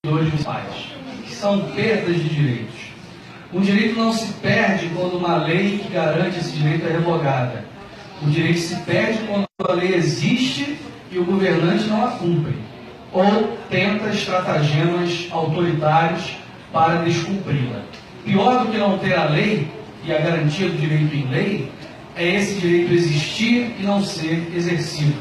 municipais, que são perdas de direitos. O direito não se perde quando uma lei que garante esse direito é revogada. O direito se perde quando a lei existe e o governante não a cumpre, ou tenta estratagemas autoritários para descumpri-la. Pior do que não ter a lei e a garantia do direito em lei é esse direito existir e não ser exercido.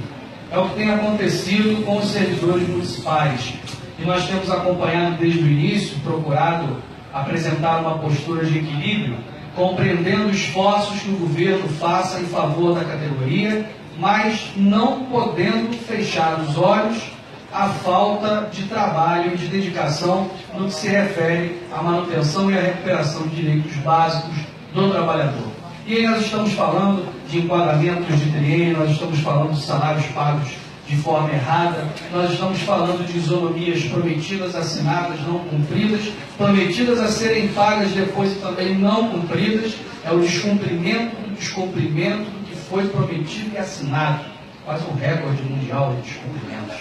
É o que tem acontecido com os servidores municipais. E nós temos acompanhado desde o início, procurado apresentar uma postura de equilíbrio, compreendendo esforços que o governo faça em favor da categoria, mas não podendo fechar os olhos à falta de trabalho e de dedicação no que se refere à manutenção e à recuperação de direitos básicos do trabalhador. E aí nós estamos falando de enquadramentos de triênio, nós estamos falando de salários pagos de forma errada, nós estamos falando de isonomias prometidas, assinadas, não cumpridas, prometidas a serem pagas depois e também não cumpridas. É o descumprimento do descumprimento do que foi prometido e assinado. Quase um recorde mundial de descumprimentos.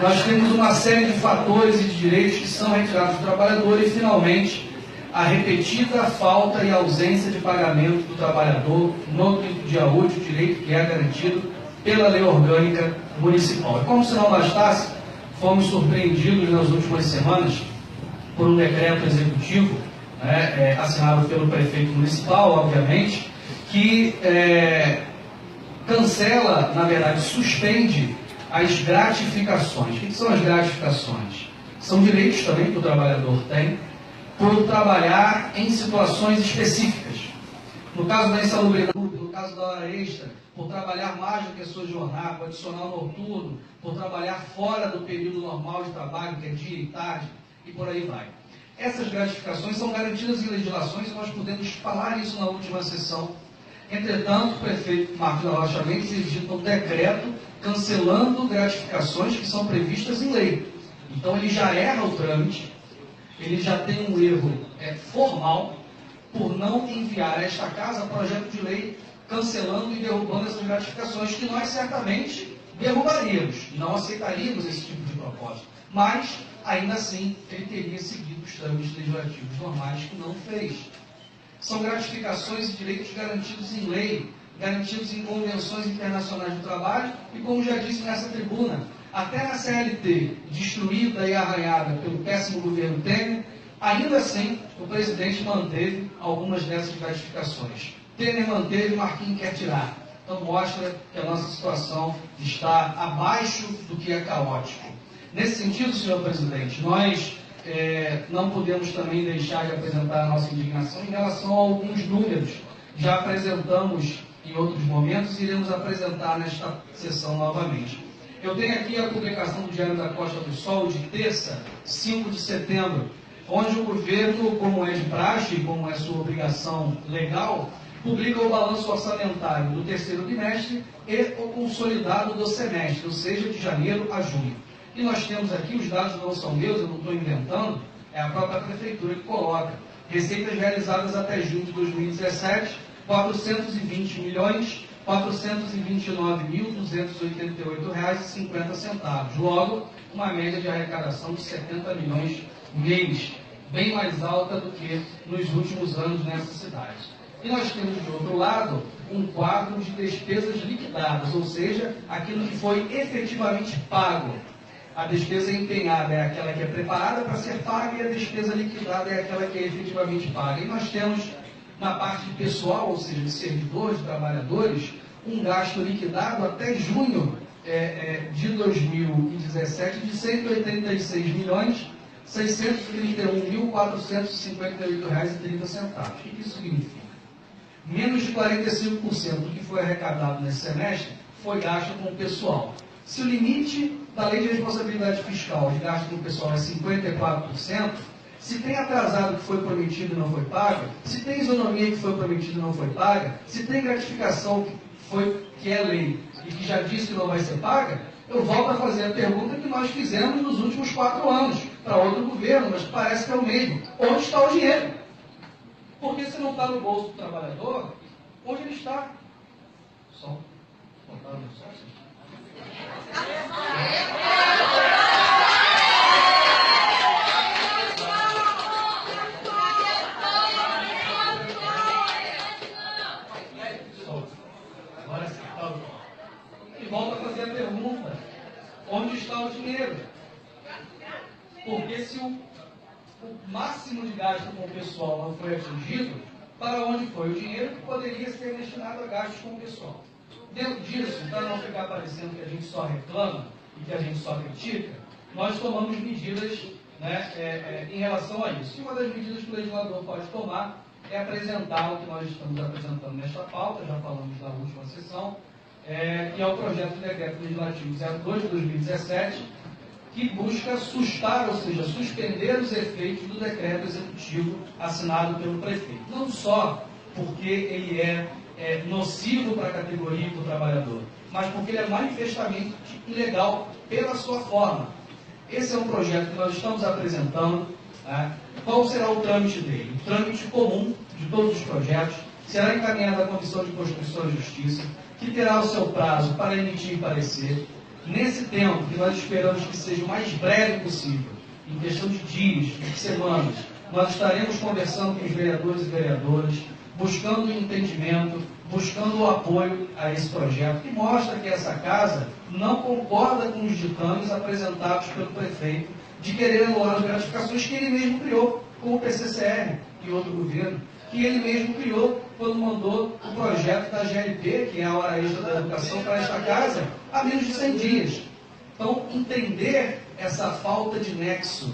Nós temos uma série de fatores e de direitos que são retirados do trabalhador e, finalmente, a repetida falta e ausência de pagamento do trabalhador no quinto dia útil, direito que é garantido pela lei orgânica municipal. E como se não bastasse, fomos surpreendidos nas últimas semanas por um decreto executivo, assinado pelo prefeito municipal, obviamente, que cancela, na verdade, suspende as gratificações. O que são as gratificações? São direitos também que o trabalhador tem por trabalhar em situações específicas. No caso da insalubridade, no caso da hora extra, por trabalhar mais do que a sua jornada, por adicional noturno, por trabalhar fora do período normal de trabalho, que é dia e tarde, e por aí vai. Essas gratificações são garantidas em legislações e nós pudemos falar isso na última sessão. Entretanto, o prefeito Marcos da Rocha Mendes edita um decreto cancelando gratificações que são previstas em lei. Então ele já erra o trâmite, ele já tem um erro formal por não enviar a esta casa projeto de lei cancelando e derrubando essas gratificações que nós certamente derrubaríamos, não aceitaríamos esse tipo de proposta. Mas, ainda assim, ele teria seguido os trâmites legislativos normais que não fez. São gratificações e direitos garantidos em lei, garantidos em convenções internacionais do trabalho e, como já disse nessa tribuna, até na CLT, destruída e arranhada pelo péssimo governo Temer, ainda assim, o presidente manteve algumas dessas gratificações. Temer manteve, Marquinhos quer tirar. Então mostra que a nossa situação está abaixo do que é caótico. Nesse sentido, senhor presidente, nós não podemos também deixar de apresentar a nossa indignação em relação a alguns números. Já apresentamos em outros momentos e iremos apresentar nesta sessão novamente. Eu tenho aqui a publicação do Diário da Costa do Sol, de terça, 5 de setembro, onde o governo, como é de praxe, como é sua obrigação legal, publica o balanço orçamentário do terceiro trimestre e o consolidado do semestre, ou seja, de janeiro a junho. E nós temos aqui, os dados não são meus, eu não estou inventando, é a própria prefeitura que coloca. Receitas realizadas até junho de 2017, R$ 429.288,50. Logo, uma média de arrecadação de 70 milhões mês, bem mais alta do que nos últimos anos nessa cidade. E nós temos, de outro lado, um quadro de despesas liquidadas, ou seja, aquilo que foi efetivamente pago. A despesa empenhada é aquela que é preparada para ser paga e a despesa liquidada é aquela que é efetivamente paga. E nós temos, na parte de pessoal, ou seja, de servidores, de trabalhadores, um gasto liquidado até junho de 2017 de R$ 183.631.458,30. O que isso significa? Menos de 45% do que foi arrecadado nesse semestre foi gasto com o pessoal. Se o limite da Lei de Responsabilidade Fiscal de gasto com o pessoal é 54%, se tem atrasado que foi prometido e não foi pago, se tem isonomia que foi prometido e não foi paga, se tem gratificação que é lei e que já disse que não vai ser paga, eu volto a fazer a pergunta que nós fizemos nos últimos 4 anos para outro governo, mas parece que é o mesmo. Onde está o dinheiro? Porque se não está no bolso do trabalhador, onde ele está? Só botar no sócio. Porque se o máximo de gasto com o pessoal não foi atingido, para onde foi o dinheiro que poderia ser destinado a gastos com o pessoal? Dentro disso, para não ficar parecendo que a gente só reclama e que a gente só critica, nós tomamos medidas, né, em relação a isso. E uma das medidas que o legislador pode tomar é apresentar o que nós estamos apresentando nesta pauta, já falamos na última sessão, que é o projeto de decreto legislativo 02 de 2017, que busca sustar, ou seja, suspender os efeitos do decreto executivo assinado pelo prefeito. Não só porque ele é nocivo para a categoria e para o trabalhador, mas porque ele é manifestamente ilegal pela sua forma. Esse é um projeto que nós estamos apresentando. Qual será o trâmite dele? O trâmite comum de todos os projetos será encaminhado à Comissão de Constituição e Justiça, que terá o seu prazo para emitir parecer. Nesse tempo, que nós esperamos que seja o mais breve possível, em questão de dias, de semanas, nós estaremos conversando com os vereadores e vereadoras, buscando o entendimento, buscando o apoio a esse projeto, que mostra que essa casa não concorda com os ditames apresentados pelo prefeito de querer anular as gratificações que ele mesmo criou, com o PCCR e outro governo, que ele mesmo criou quando mandou o projeto da GLP, que é a hora extra da educação, para esta casa, há menos de 100 dias. Então, entender essa falta de nexo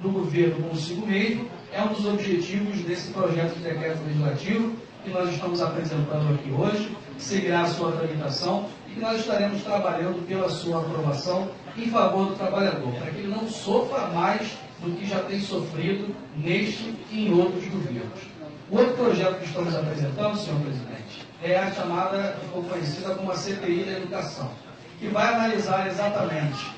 do governo consigo mesmo é um dos objetivos desse projeto de decreto legislativo que nós estamos apresentando aqui hoje, que seguirá a sua tramitação e que nós estaremos trabalhando pela sua aprovação em favor do trabalhador, para que ele não sofra mais do que já tem sofrido neste e em outros governos. O outro projeto que estamos apresentando, senhor presidente, é a chamada, ficou conhecida como a CPI da Educação, que vai analisar exatamente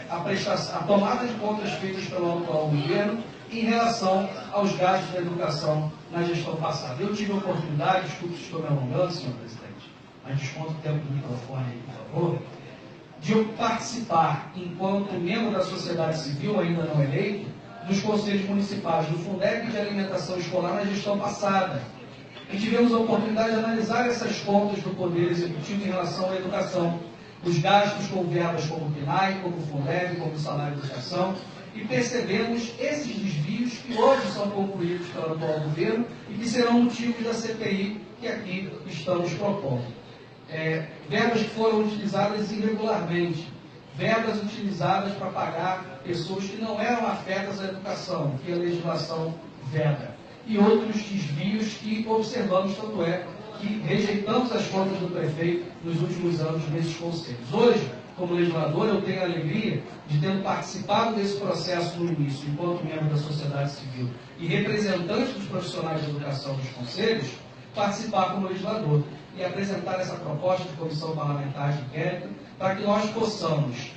a tomada de contas feitas pelo atual governo em relação aos gastos da educação na gestão passada. Eu tive a oportunidade, desculpe se estou me alongando, senhor presidente, mas desconto o tempo do microfone aí, por favor, de eu participar, enquanto membro da sociedade civil, ainda não eleito, dos conselhos municipais do Fundeb de alimentação escolar na gestão passada. E tivemos a oportunidade de analisar essas contas do Poder Executivo em relação à educação, os gastos com verbas como o PNAE, como o Fundeb, como o salário de educação, e percebemos esses desvios que hoje são concluídos pelo atual governo e que serão motivos da CPI que aqui estamos propondo. Verbas que foram utilizadas irregularmente, verbas utilizadas para pagar pessoas que não eram afetas à educação, que a legislação veda, e outros desvios que observamos, tanto é que rejeitamos as contas do prefeito nos últimos anos nesses conselhos. Hoje, como legislador, eu tenho a alegria de ter participado desse processo no início, enquanto membro da sociedade civil e representante dos profissionais de educação dos conselhos, participar como legislador e apresentar essa proposta de comissão parlamentar de inquérito para que nós possamos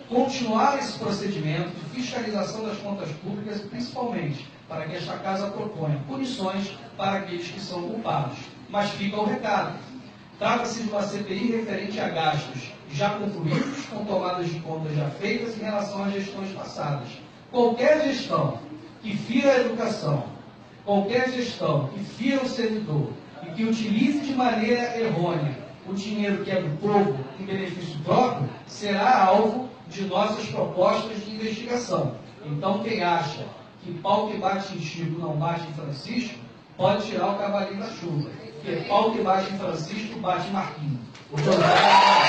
continuar esse procedimento de fiscalização das contas públicas e, principalmente, para que esta casa proponha punições para aqueles que são culpados. Mas fica o recado. Trata-se de uma CPI referente a gastos já concluídos, com tomadas de contas já feitas em relação às gestões passadas. Qualquer gestão que fira a educação, qualquer gestão que fira o servidor e que utilize de maneira errônea o dinheiro que é do povo em benefício próprio, será alvo de nossas propostas de investigação. Então, quem acha que pau que bate em Chico não bate em Francisco, pode tirar o cavalinho da chuva. Porque pau que bate em Francisco, bate em Marquinhos. Muito obrigado.